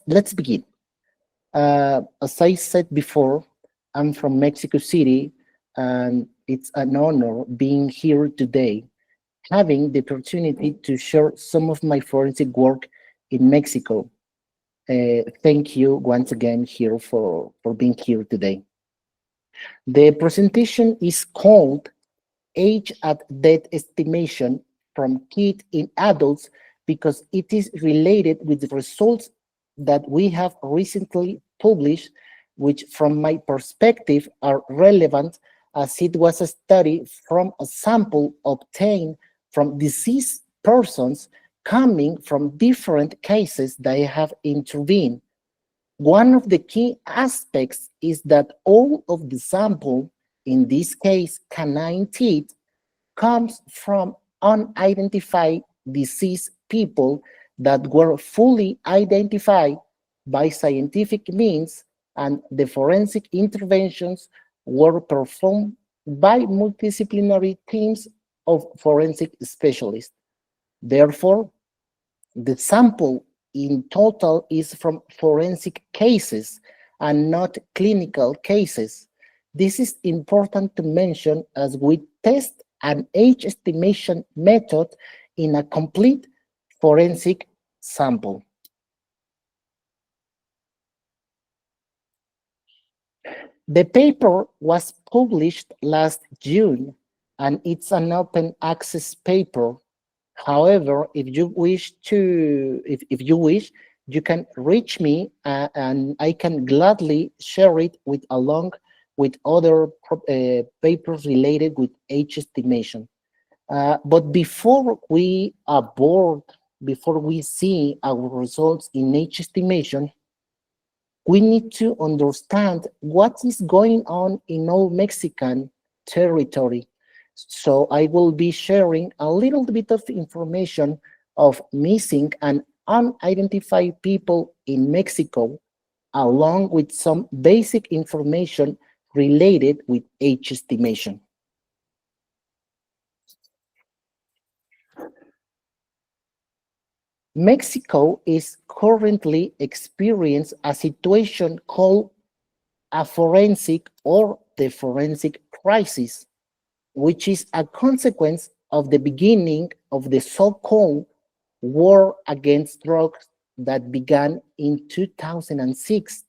let's begin. As I said before, I'm from Mexico City, and it's an honor being here today, having the opportunity to share some of my forensic work in Mexico. Thank you once again here for being here today. The presentation is called Age at Death Estimation from Kids in Adults because it is related with the results that we have recently published, which from my perspective are relevant as it was a study from a sample obtained from deceased persons coming from different cases they have intervened. One of the key aspects is that all of the sample, in this case canine teeth, comes from unidentified deceased people that were fully identified by scientific means, and the forensic interventions were performed by multidisciplinary teams of forensic specialists. Therefore, the sample in total is from forensic cases and not clinical cases. This is important to mention as we test an age estimation method in a complete forensic sample. The paper was published last June and it's an open access paper. However, if you wish, you can reach me and I can gladly share it with along with other papers related with age estimation. But before we see our results in age estimation, we need to understand what is going on in all Mexican territory. So I will be sharing a little bit of information of missing and unidentified people in Mexico, along with some basic information related with age estimation. Mexico is currently experiencing a situation called a forensic or the forensic crisis, which is a consequence of the beginning of the so-called war against drugs that began in 2006.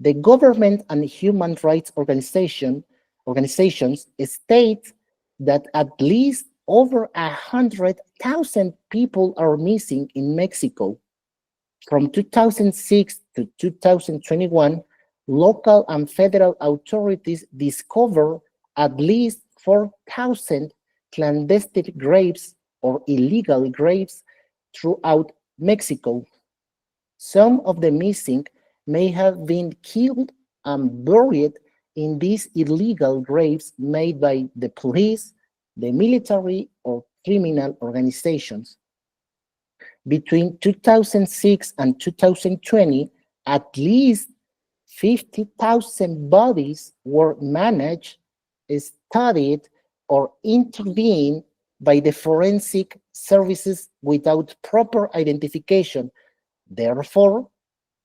The government and human rights organizations state that at least over 100,000 people are missing in Mexico. From 2006 to 2021, local and federal authorities discovered at least 4,000 clandestine graves or illegal graves throughout Mexico. Some of the missing may have been killed and buried in these illegal graves made by the police, the military, or criminal organizations. Between 2006 and 2020, at least 50,000 bodies were managed, studied, or intervened by the forensic services without proper identification. Therefore,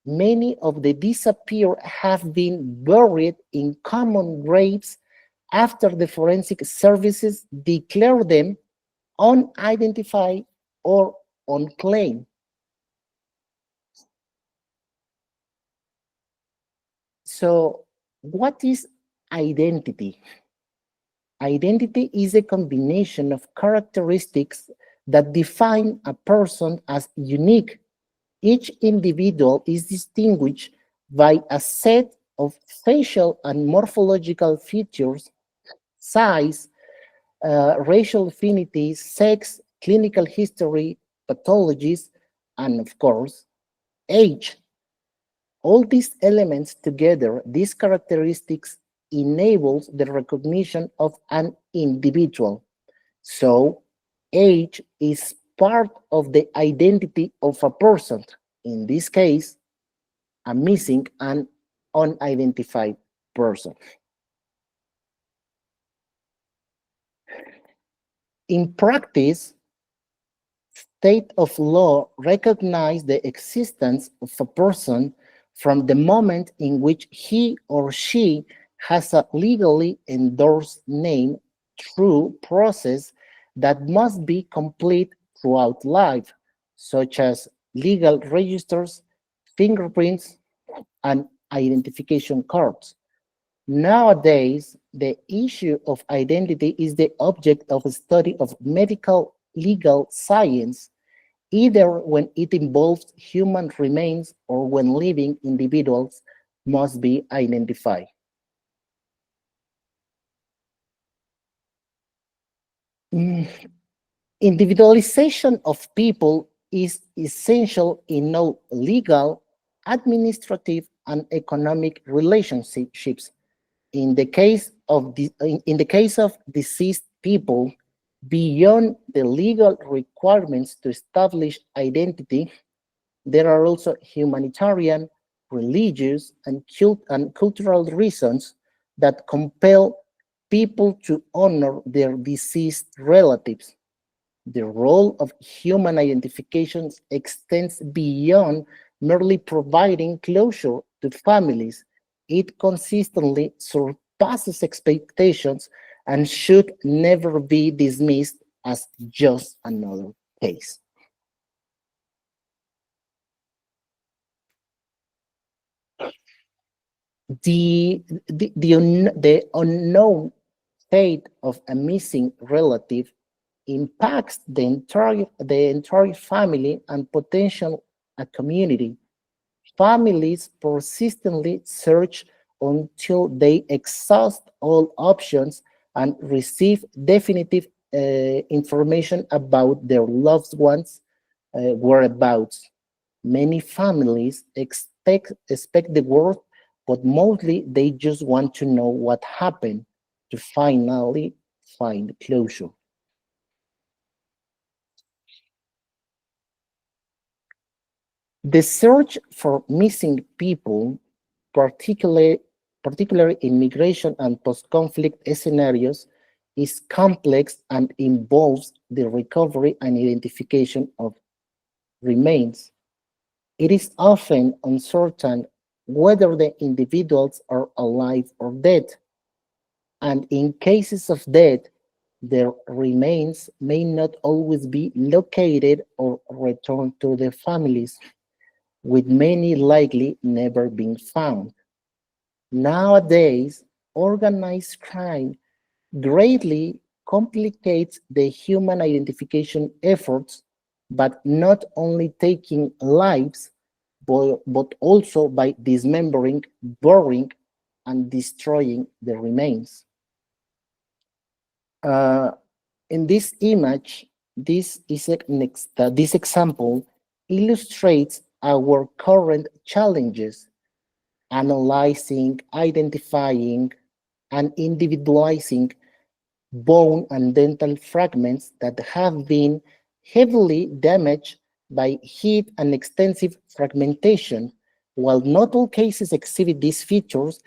many of the disappeared have been buried in common graves after the forensic services declared them unidentified or unclaimed. So, what is identity? Identity is a combination of characteristics that define a person as unique. Each individual is distinguished by a set of facial and morphological features, size, racial affinity, sex, clinical history, pathologies, and of course, age. All these elements together, these characteristics enables the recognition of an individual. So age is part of the identity of a person, in this case, a missing and unidentified person. In practice, state of law recognizes the existence of a person from the moment in which he or she has a legally endorsed name through process that must be complete throughout life, such as legal registers, fingerprints, and identification cards. Nowadays, the issue of identity is the object of study of medical legal science, either when it involves human remains or when living individuals must be identified. Mm, Individualization of people is essential in all legal, administrative, and economic relationships. In the case of deceased people, beyond the legal requirements to establish identity, there are also humanitarian, religious, and cultural reasons that compel people to honor their deceased relatives. The role of human identifications extends beyond merely providing closure to families. It consistently surpasses expectations and should never be dismissed as just another case. The unknown fate of a missing relative impacts the entire family and potential a community. Families persistently search until they exhaust all options and receive definitive information about their loved ones' whereabouts. Many families expect the worst, but mostly they just want to know what happened to finally find closure. The search for missing people, particularly, particularly in migration and post-conflict scenarios, is complex and involves the recovery and identification of remains. It is often uncertain whether the individuals are alive or dead, and in cases of death, their remains may not always be located or returned to their families, with many likely never being found. Nowadays, organized crime greatly complicates the human identification efforts, but not only taking lives, but also by dismembering, burying, and destroying the remains. Uh, in this image, this example illustrates our current challenges, analyzing, identifying, and individualizing bone and dental fragments that have been heavily damaged by heat and extensive fragmentation. While not all cases exhibit these features,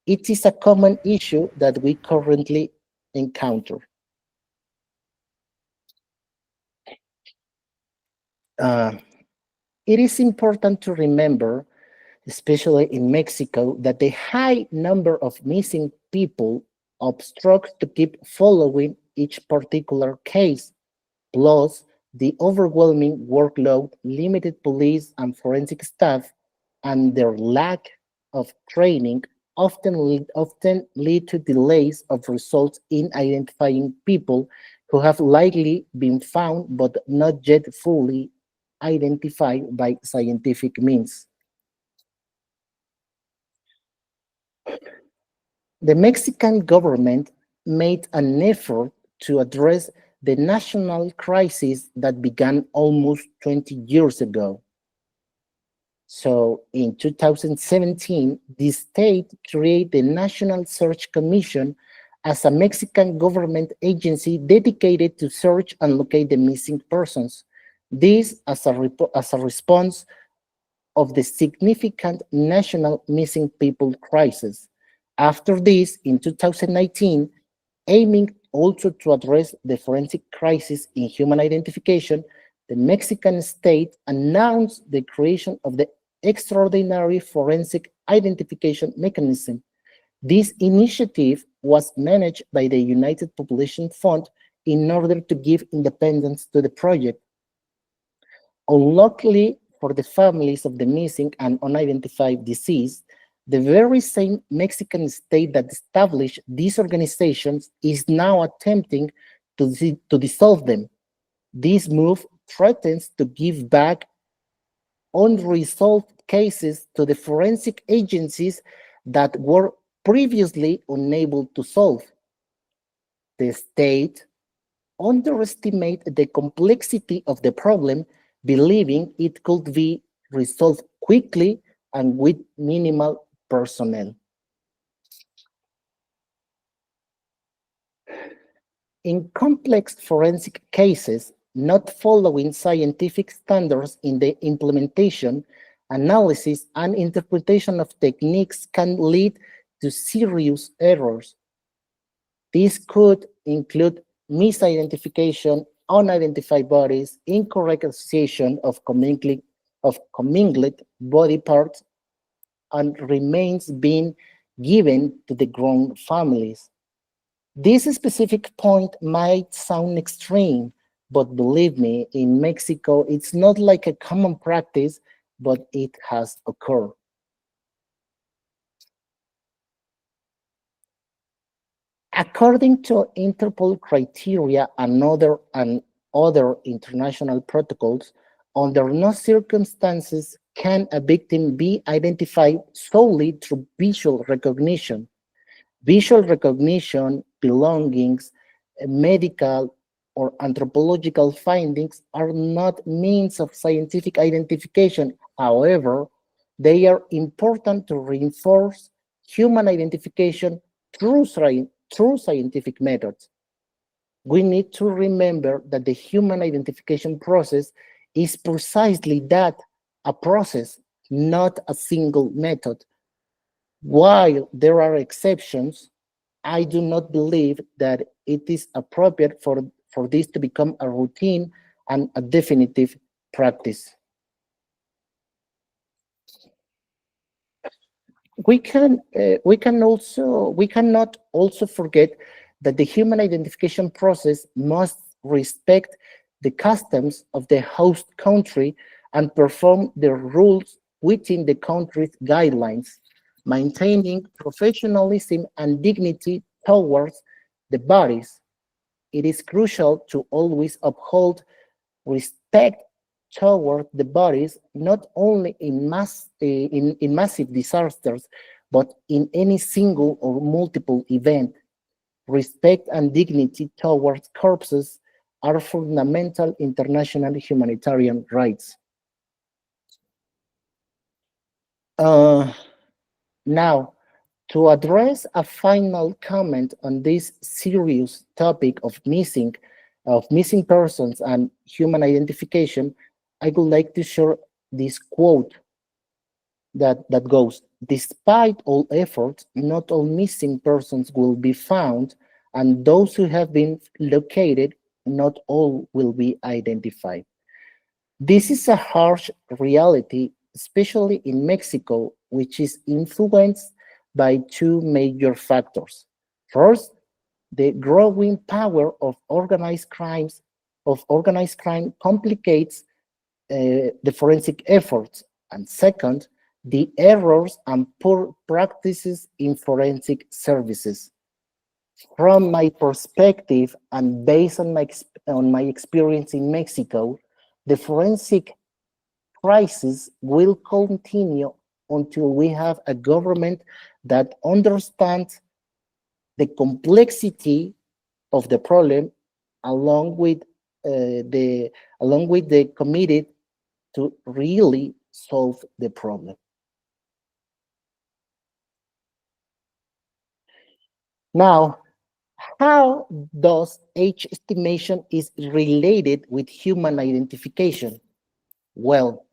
it is a common issue that we currently encounter. Uh, it is important to remember, especially in Mexico, that the high number of missing people obstructs to keep following each particular case. Plus, the overwhelming workload, limited police and forensic staff, and their lack of training often lead to delays of results in identifying people who have likely been found but not yet fully identified by scientific means. The Mexican government made an effort to address the national crisis that began almost 20 years ago. So in 2017, the state created the National Search Commission as a Mexican government agency dedicated to search and locate the missing persons. This as a response of the significant national missing people crisis. After this, in 2019, aiming also to address the forensic crisis in human identification, the Mexican state announced the creation of the extraordinary forensic identification mechanism. This initiative was managed by the United Population Fund in order to give independence to the project. Unluckily for the families of the missing and unidentified deceased, the very same Mexican state that established these organizations is now attempting to dissolve them. This move threatens to give back unresolved cases to the forensic agencies that were previously unable to solve. The state underestimated the complexity of the problem, believing it could be resolved quickly and with minimal personnel. In complex forensic cases, not following scientific standards in the implementation, analysis, and interpretation of techniques can lead to serious errors. This could include misidentification, unidentified bodies, incorrect association of commingled body parts, and remains being given to the grown families. This specific point might sound extreme, but believe me, in Mexico, it's not like a common practice, but it has occurred. According to Interpol criteria and other international protocols, under no circumstances can a victim be identified solely through visual recognition. Visual recognition, belongings, medical or anthropological findings are not means of scientific identification. However, they are important to reinforce human identification through scientific methods. We need to remember that the human identification process is precisely that, a process, not a single method. While there are exceptions, I do not believe that it is appropriate for this to become a routine and a definitive practice. We cannot also forget that the human identification process must respect the customs of the host country and perform the rules within the country's guidelines, maintaining professionalism and dignity towards the bodies. It is crucial to always uphold respect toward the bodies, not only in massive disasters, but in any single or multiple event. Respect and dignity towards corpses are fundamental international humanitarian rights. Uh, Now, to address a final comment on this serious topic of missing persons and human identification, I would like to share this quote that goes, despite all efforts, not all missing persons will be found, and those who have been located, not all will be identified. This is a harsh reality, especially in Mexico, which is influenced by two major factors. First, the growing power of organized crime complicates the forensic efforts. And second, the errors and poor practices in forensic services. From my perspective and based on my experience in Mexico, the forensic crisis will continue until we have a government that understands the complexity of the problem, along with the committed to really solve the problem. Now, how does age estimation is related with human identification? Well,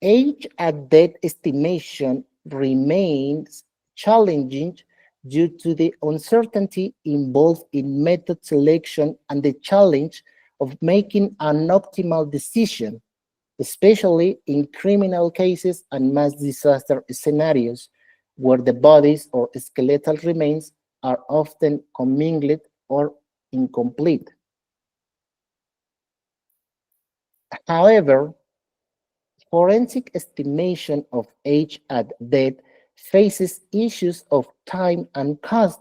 age at death estimation remains challenging due to the uncertainty involved in method selection and the challenge of making an optimal decision, especially in criminal cases and mass disaster scenarios, where the bodies or skeletal remains are often commingled or incomplete. However, forensic estimation of age at death faces issues of time and cost.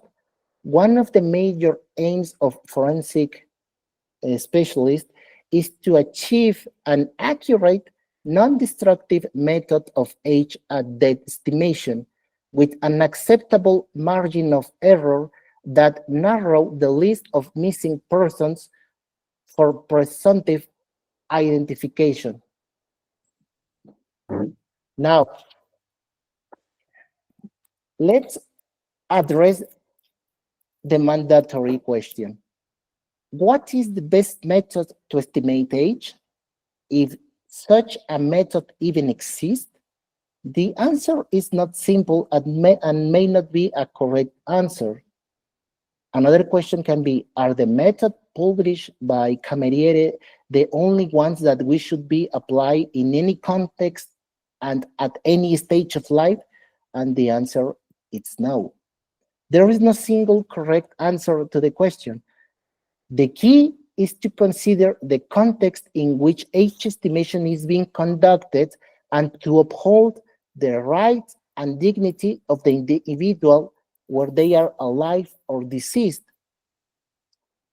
One of the major aims of forensic specialists is to achieve an accurate, non-destructive method of age at death estimation with an acceptable margin of error that narrow the list of missing persons for presumptive identification. Now, let's address the mandatory question. What is the best method to estimate age? If such a method even exists, the answer is not simple and may not be a correct answer. Another question can be, are the methods published by Cameriere the only ones that we should be applied in any context and at any stage of life? And the answer is no. There is no single correct answer to the question. The key is to consider the context in which age estimation is being conducted and to uphold the rights and dignity of the individual whether they are alive or deceased.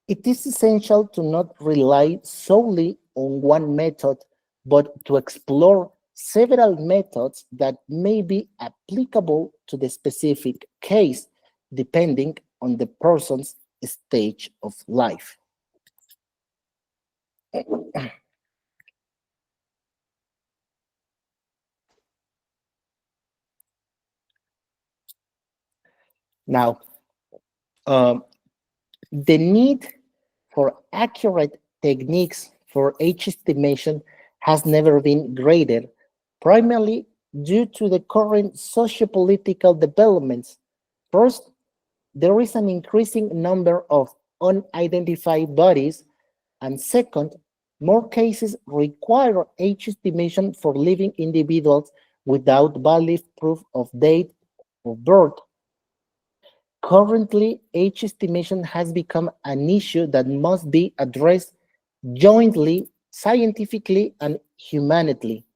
It is essential to not rely solely on one method, but to explore several methods that may be applicable to the specific case, depending on the person's stage of life. Now, um, the need for accurate techniques for age estimation has never been greater, primarily due to the current socio-political developments. First, there is an increasing number of unidentified bodies, and second, more cases require age estimation for living individuals without valid proof of date of birth. Currently, age estimation has become an issue that must be addressed jointly, scientifically, and humanely.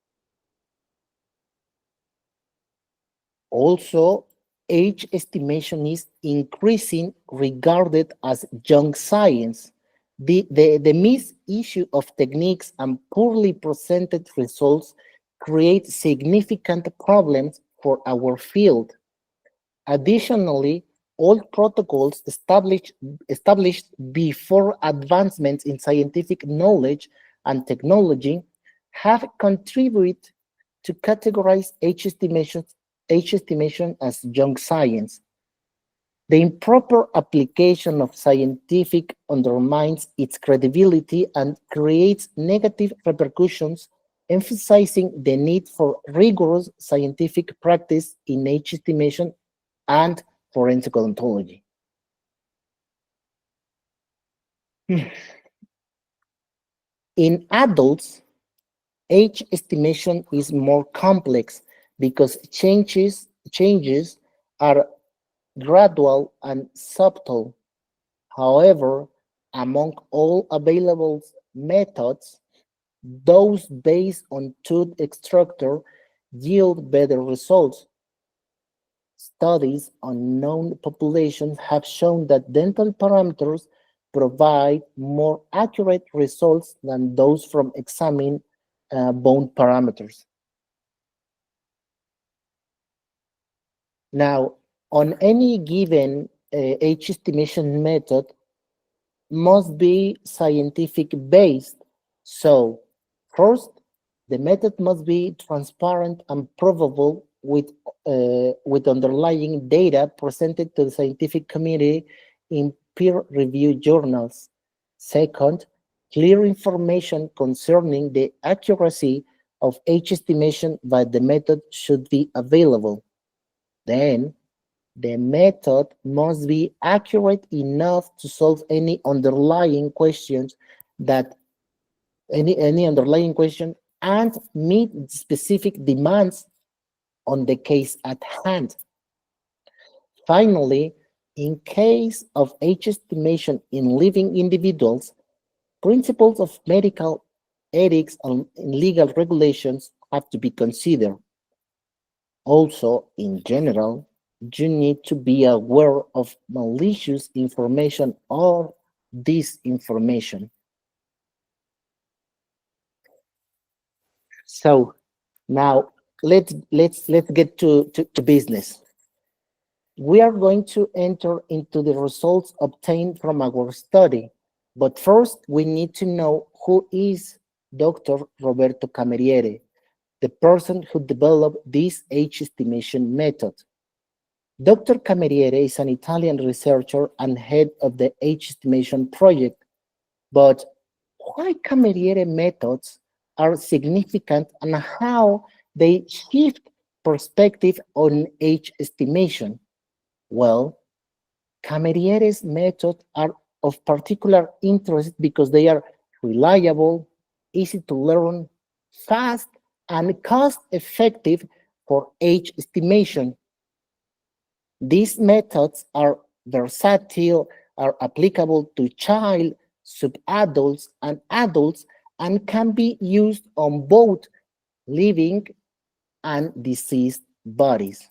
Also, age estimation is increasing regarded as junk science. The misuse of techniques and poorly presented results create significant problems for our field. Additionally, old protocols established before advancements in scientific knowledge and technology have contributed to categorize age estimation as junk science. The improper application of scientific undermines its credibility and creates negative repercussions, emphasizing the need for rigorous scientific practice in age estimation and forensic ontology. In adults, age estimation is more complex because changes are gradual and subtle. However, among all available methods, those based on tooth structure yield better results. Studies on known populations have shown that dental parameters provide more accurate results than those from examining bone parameters. Now, on any given age estimation method must be scientific based. So, first, the method must be transparent and provable with underlying data presented to the scientific community in peer-reviewed journals. Second, clear information concerning the accuracy of age estimation by the method should be available. Then, the method must be accurate enough to solve any underlying questions that any underlying question, and meet specific demands on the case at hand. Finally, in case of age estimation in living individuals, principles of medical ethics and legal regulations have to be considered. Also, in general, you need to be aware of malicious information or disinformation. So now let's get to business. We are going to enter into the results obtained from our study, but first we need to know who is Dr. Roberto Cameriere, the person who developed this age estimation method. Dr. Cameriere is an Italian researcher and head of the age estimation project, but why Cameriere methods are significant and how they shift perspective on age estimation? Well, Cameriere's methods are of particular interest because they are reliable, easy to learn, fast, and cost effective for age estimation. These methods are versatile, are applicable to child, subadults, and adults, and can be used on both living and deceased bodies.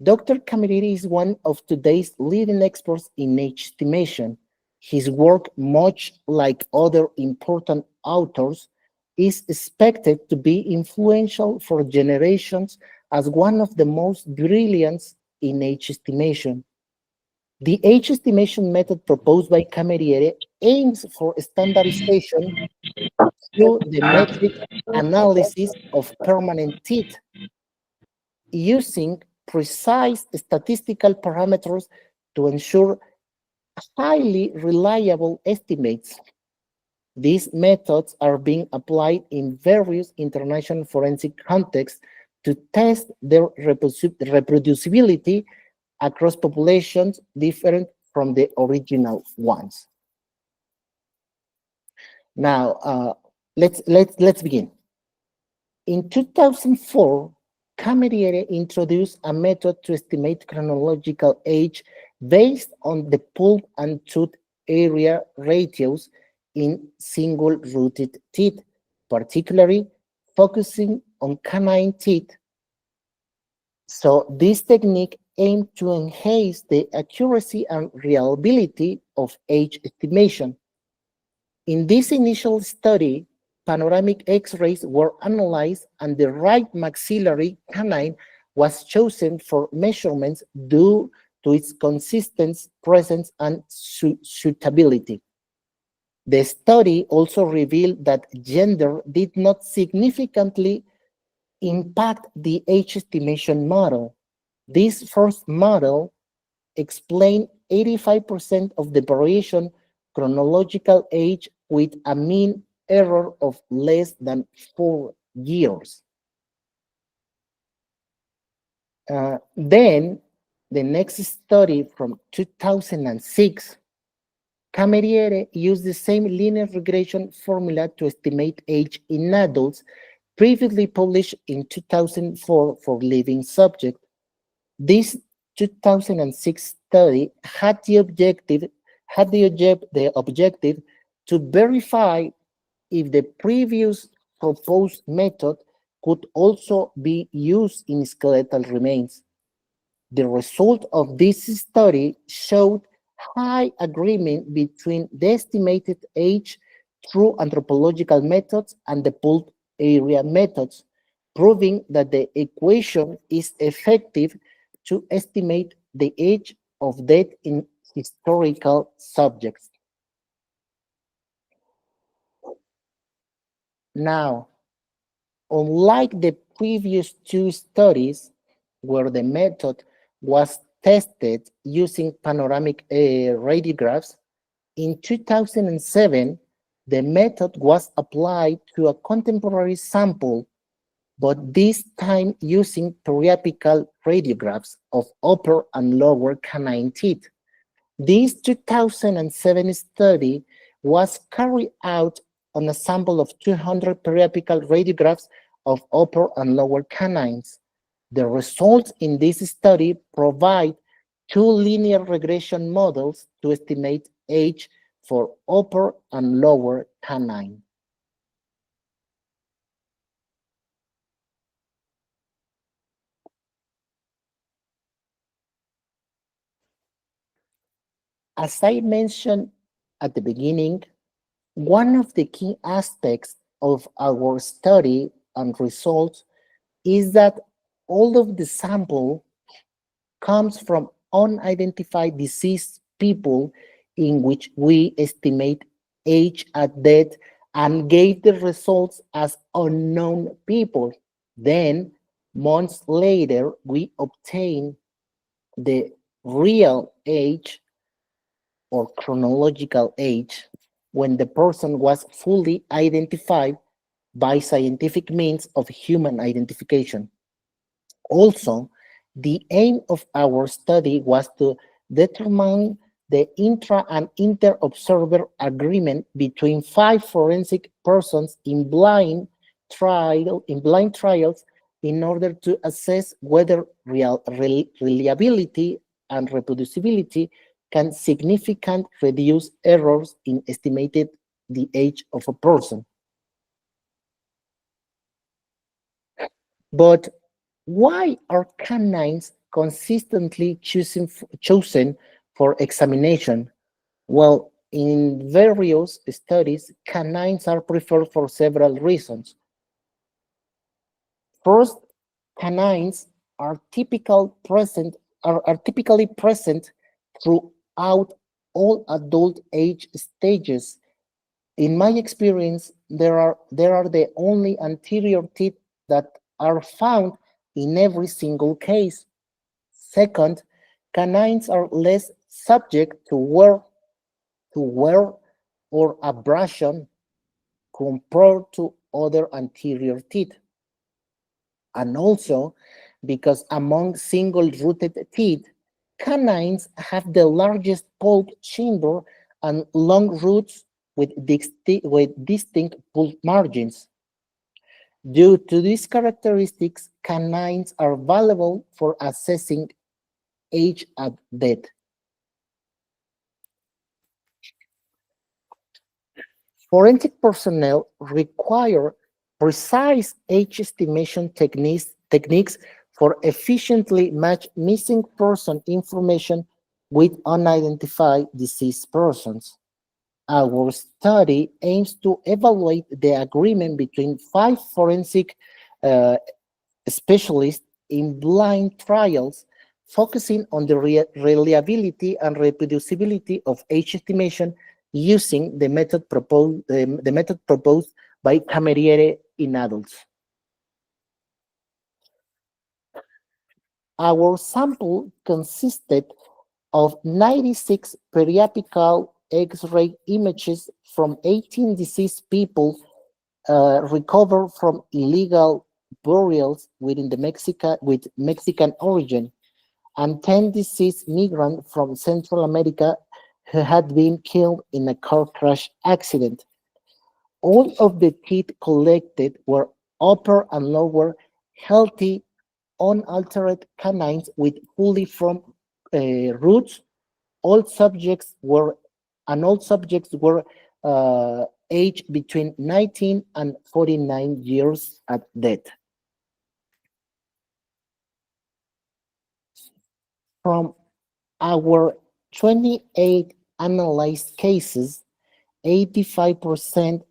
Dr. Cameriere is one of today's leading experts in age estimation. His work, much like other important authors, is expected to be influential for generations as one of the most brilliant in age estimation. The age estimation method proposed by Cameriere aims for standardization through the metric analysis of permanent teeth using precise statistical parameters to ensure highly reliable estimates. These methods are being applied in various international forensic contexts to test their reproducibility across populations different from the original ones. Now, let's begin. In 2004, Cameriere introduced a method to estimate chronological age based on the pulp and tooth area ratios in single-rooted teeth, particularly focusing on canine teeth. So this technique aimed to enhance the accuracy and reliability of age estimation. In this initial study, panoramic X-rays were analyzed and the right maxillary canine was chosen for measurements due to its consistent presence and suitability. The study also revealed that gender did not significantly impact the age estimation model. This first model explained 85% of the variation chronological age with a mean error of less than 4 years. Then, the next study from 2006, Cameriere used the same linear regression formula to estimate age in adults previously published in 2004 for living subjects. This 2006 study had the objective to verify if the previous proposed method could also be used in skeletal remains. The result of this study showed high agreement between the estimated age through anthropological methods and the pulp area methods, proving that the equation is effective to estimate the age of death in historical subjects. Now, unlike the previous two studies where the method was tested using panoramic radiographs, in 2007, the method was applied to a contemporary sample, but this time using periapical radiographs of upper and lower canine teeth. This 2007 study was carried out on a sample of 200 periapical radiographs of upper and lower canines. The results in this study provide two linear regression models to estimate age for upper and lower canine. As I mentioned at the beginning, one of the key aspects of our study and results is that all of the sample comes from unidentified deceased people in which we estimate age at death and gave the results as unknown people. Then, months later, we obtain the real age or chronological age when the person was fully identified by scientific means of human identification. Also, the aim of our study was to determine the intra and inter-observer agreement between five forensic persons in blind trials in order to assess whether reliability and reproducibility can significantly reduce errors in estimated the age of a person. But why are canines consistently chosen for examination? Well, in various studies, canines are preferred for several reasons. First, canines are typically present throughout all adult age stages. In my experience, there are the only anterior teeth that are found in every single case. Second, canines are less subject to wear or abrasion compared to other anterior teeth. And also because among single-rooted teeth, canines have the largest pulp chamber and long roots with distinct pulp margins. Due to these characteristics, canines are valuable for assessing age at death. Forensic personnel require precise age estimation techniques for efficiently match missing person information with unidentified deceased persons. Our study aims to evaluate the agreement between five forensic uh, specialists in blind trials, focusing on the reliability and reproducibility of age estimation using the method proposed by Cameriere in adults. Our sample consisted of 96 periapical X-ray images from 18 deceased people recovered from illegal burials with Mexican origin, and 10 deceased migrants from Central America who had been killed in a car crash accident. All of the teeth collected were upper and lower, healthy, unaltered canines with fully formed roots. All subjects were aged between 19 and 49 years at death. From our 28 analyzed cases, 85%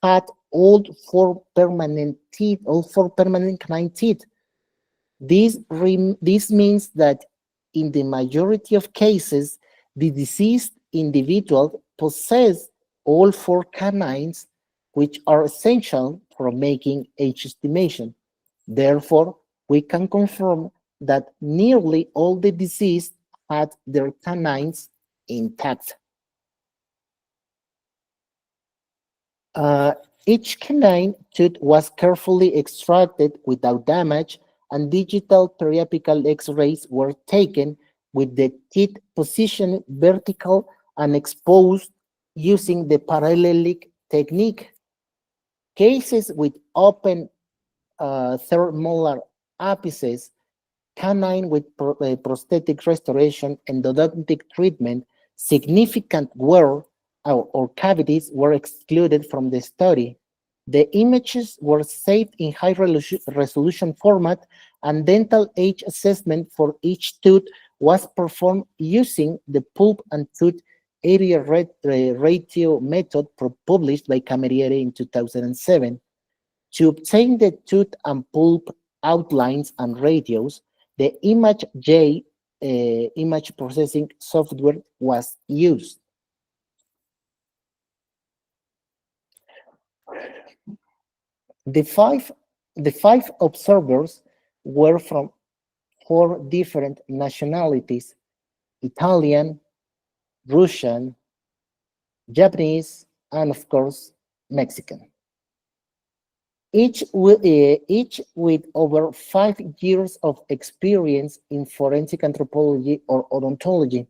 had all four permanent canine teeth. This means that in the majority of cases, the deceased individual possess all four canines, which are essential for making age estimation. Therefore, we can confirm that nearly all the deceased had their canines intact. Uh, each canine tooth was carefully extracted without damage, and digital periapical X-rays were taken with the teeth positioned vertical and exposed using the parallelic technique. Cases with open third molar apices, canine with prosthetic restoration, endodontic treatment, significant wear or cavities were excluded from the study. The images were saved in high resolution format, and dental age assessment for each tooth was performed using the pulp and tooth area ratio method published by Cameriere in 2007. To obtain the tooth and pulp outlines and radios, the image processing software was used. The five, the five observers were from four different nationalities: Italian, Russian, Japanese, and of course, Mexican. Each with over 5 years of experience in forensic anthropology or odontology.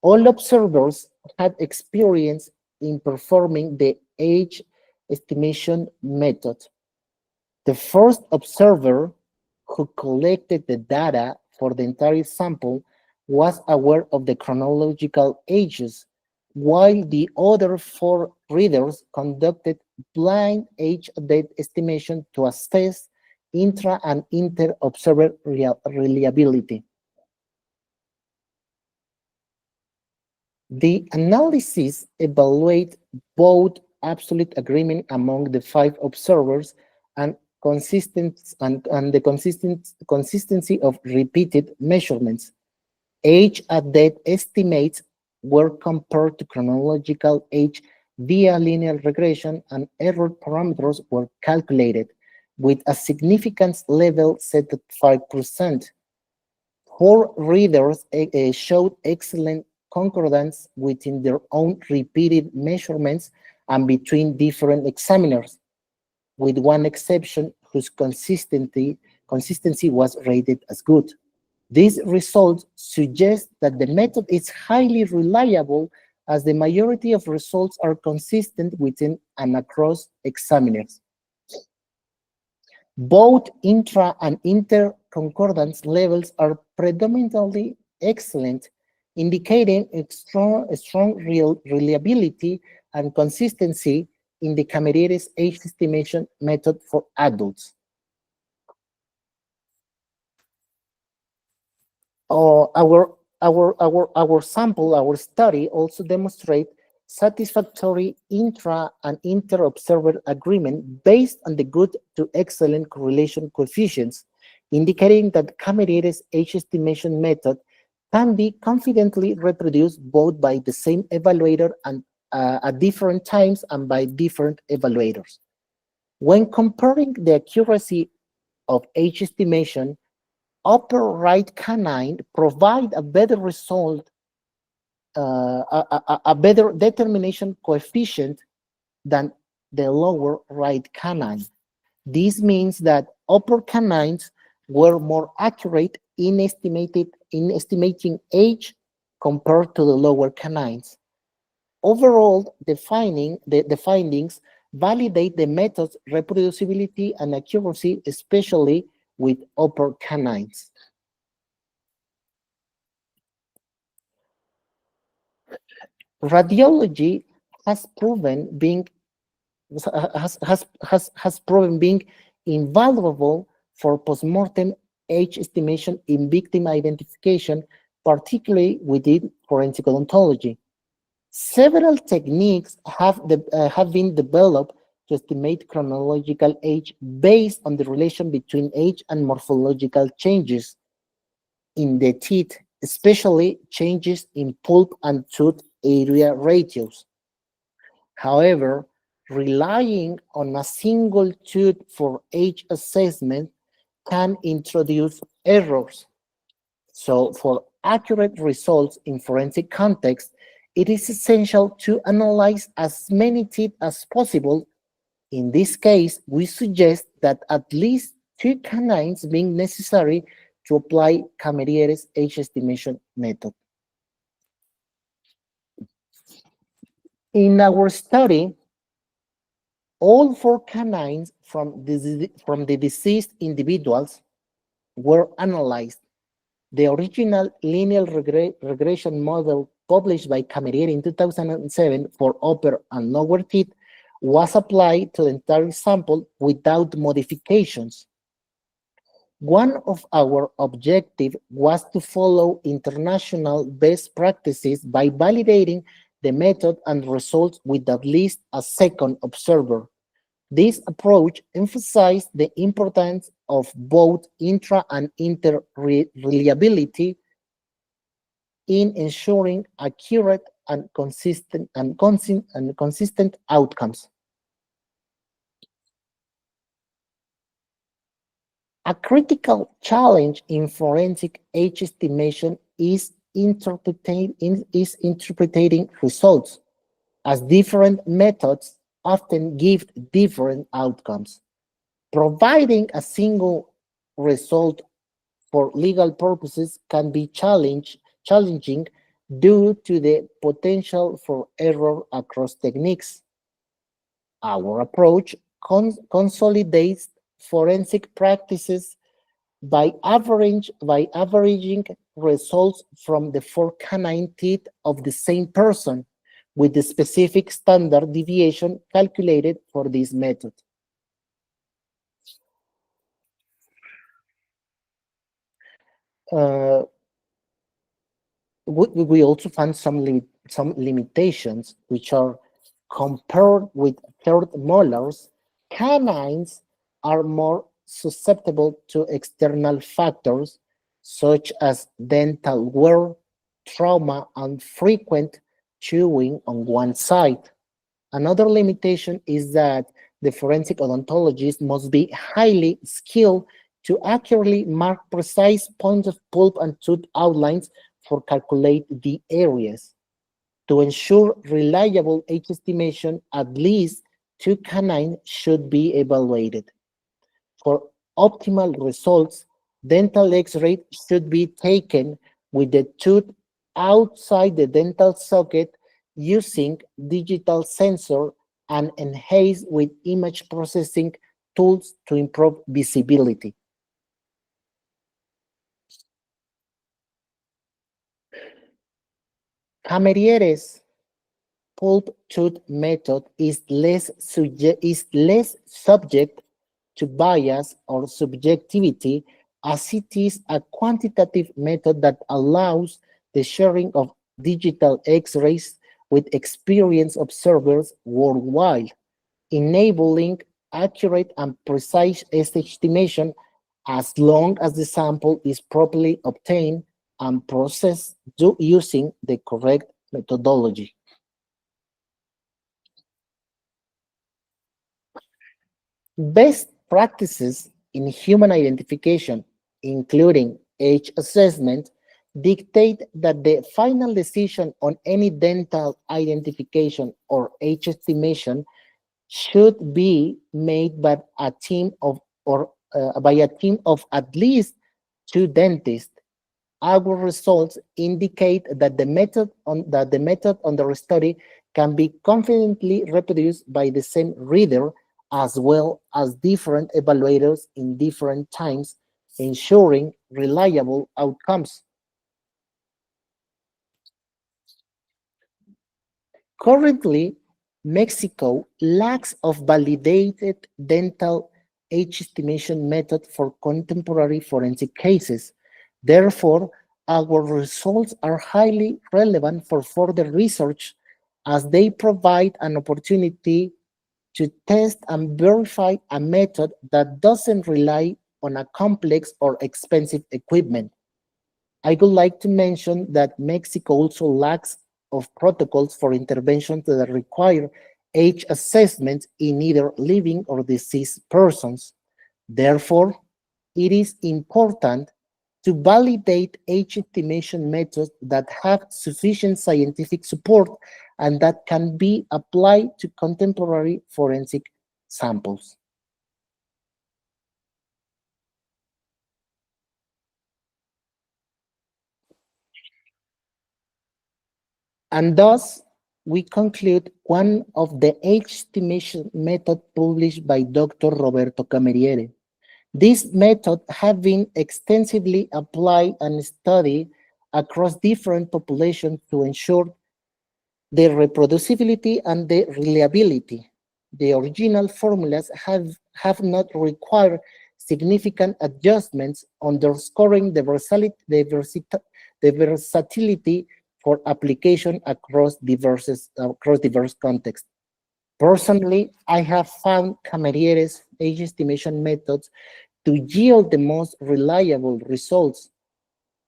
All observers had experience in performing the age estimation method. The first observer, who collected the data for the entire sample, was aware of the chronological ages, while the other four readers conducted blind age date estimation to assess intra and inter observer reliability. The analysis evaluated both absolute agreement among the five observers and consistency of repeated measurements. Age at death estimates were compared to chronological age via linear regression, and error parameters were calculated with a significance level set at 5%. Four readers showed excellent concordance within their own repeated measurements and between different examiners, with one exception whose consistency was rated as good. These results suggest that the method is highly reliable, as the majority of results are consistent within and across examiners. Both intra and inter concordance levels are predominantly excellent, indicating a strong reliability and consistency in the Cameriere's age estimation method for adults. Our study also demonstrate satisfactory intra and inter-observer agreement based on the good to excellent correlation coefficients, indicating that Cameriere's age estimation method can be confidently reproduced both by the same evaluator and at different times and by different evaluators. When comparing the accuracy of age estimation, upper right canine provide a better result, a better determination coefficient than the lower right canine. This means that upper canines were more accurate in estimating age compared to the lower canines. Overall, the findings validate the method's reproducibility and accuracy, especially with upper canines. Radiology has proven being has proven being invaluable for postmortem age estimation in victim identification, particularly within forensic odontology. Several techniques have been developed to estimate chronological age based on the relation between age and morphological changes in the teeth, especially changes in pulp and tooth area ratios. However, relying on a single tooth for age assessment can introduce errors. So, for accurate results in forensic context, it is essential to analyze as many teeth as possible. In this case, we suggest that at least two canines being necessary to apply Cameriere's age estimation method. In our study, All four canines from the deceased individuals were analyzed. The original linear regression model published by Cameriere in 2007 for upper and lower teeth was applied to the entire sample without modifications. One of our objectives was to follow international best practices by validating the method and results with at least a second observer. This approach emphasized the importance of both intra and inter reliability in ensuring accurate and consistent outcomes. A critical challenge in forensic age estimation is interpreting results, as different methods often give different outcomes. Providing a single result for legal purposes can be challenging due to the potential for error across techniques. Our approach consolidates forensic practices by averaging results from the four canine teeth of the same person with the specific standard deviation calculated for this method. Uh, we also found some limitations, which are compared with third molars, canines are more susceptible to external factors such as dental wear, trauma, and frequent chewing on one side. Another limitation is that the forensic odontologist must be highly skilled to accurately mark precise points of pulp and tooth outlines for calculate the areas. To ensure reliable age estimation, at least two canines should be evaluated. For optimal results, dental X-ray should be taken with the tooth outside the dental socket using digital sensor and enhanced with image processing tools to improve visibility. Cameriere's pulp tooth method is less subject to bias or subjectivity, as it is a quantitative method that allows the sharing of digital X-rays with experienced observers worldwide, enabling accurate and precise estimation as long as the sample is properly obtained and processed using the correct methodology. Best practices in human identification, including age assessment, dictate that the final decision on any dental identification or age estimation should be made by a team of at least two dentists. Our results indicate that the method on the study can be confidently reproduced by the same reader as well as different evaluators in different times, ensuring reliable outcomes. Currently, Mexico lacks of validated dental age estimation method for contemporary forensic cases. Therefore, our results are highly relevant for further research as they provide an opportunity to test and verify a method that doesn't rely on a complex or expensive equipment. I would like to mention that Mexico also lacks of protocols for interventions that require age assessments in either living or deceased persons. Therefore, it is important to validate age estimation methods that have sufficient scientific support and that can be applied to contemporary forensic samples. And thus, we conclude one of the age estimation method published by Dr. Roberto Cameriere. This method has been extensively applied and studied across different populations to ensure the reproducibility and the reliability. The original formulas have not required significant adjustments, underscoring the versatility for application across diverse contexts. Personally, I have found Cameriere's age estimation methods to yield the most reliable results,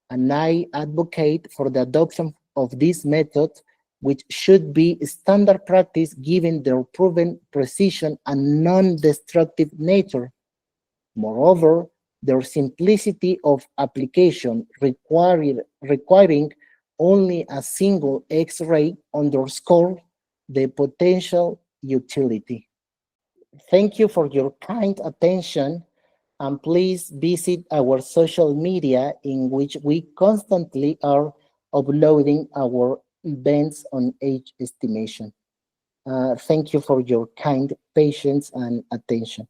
and I advocate for the adoption of these methods, which should be standard practice given their proven precision and non-destructive nature. Moreover, their simplicity of application requiring only a single X-ray underscore the potential utility. Thank you for your kind attention, and please visit our social media in which we constantly are uploading our events on age estimation. Thank you for your kind patience and attention.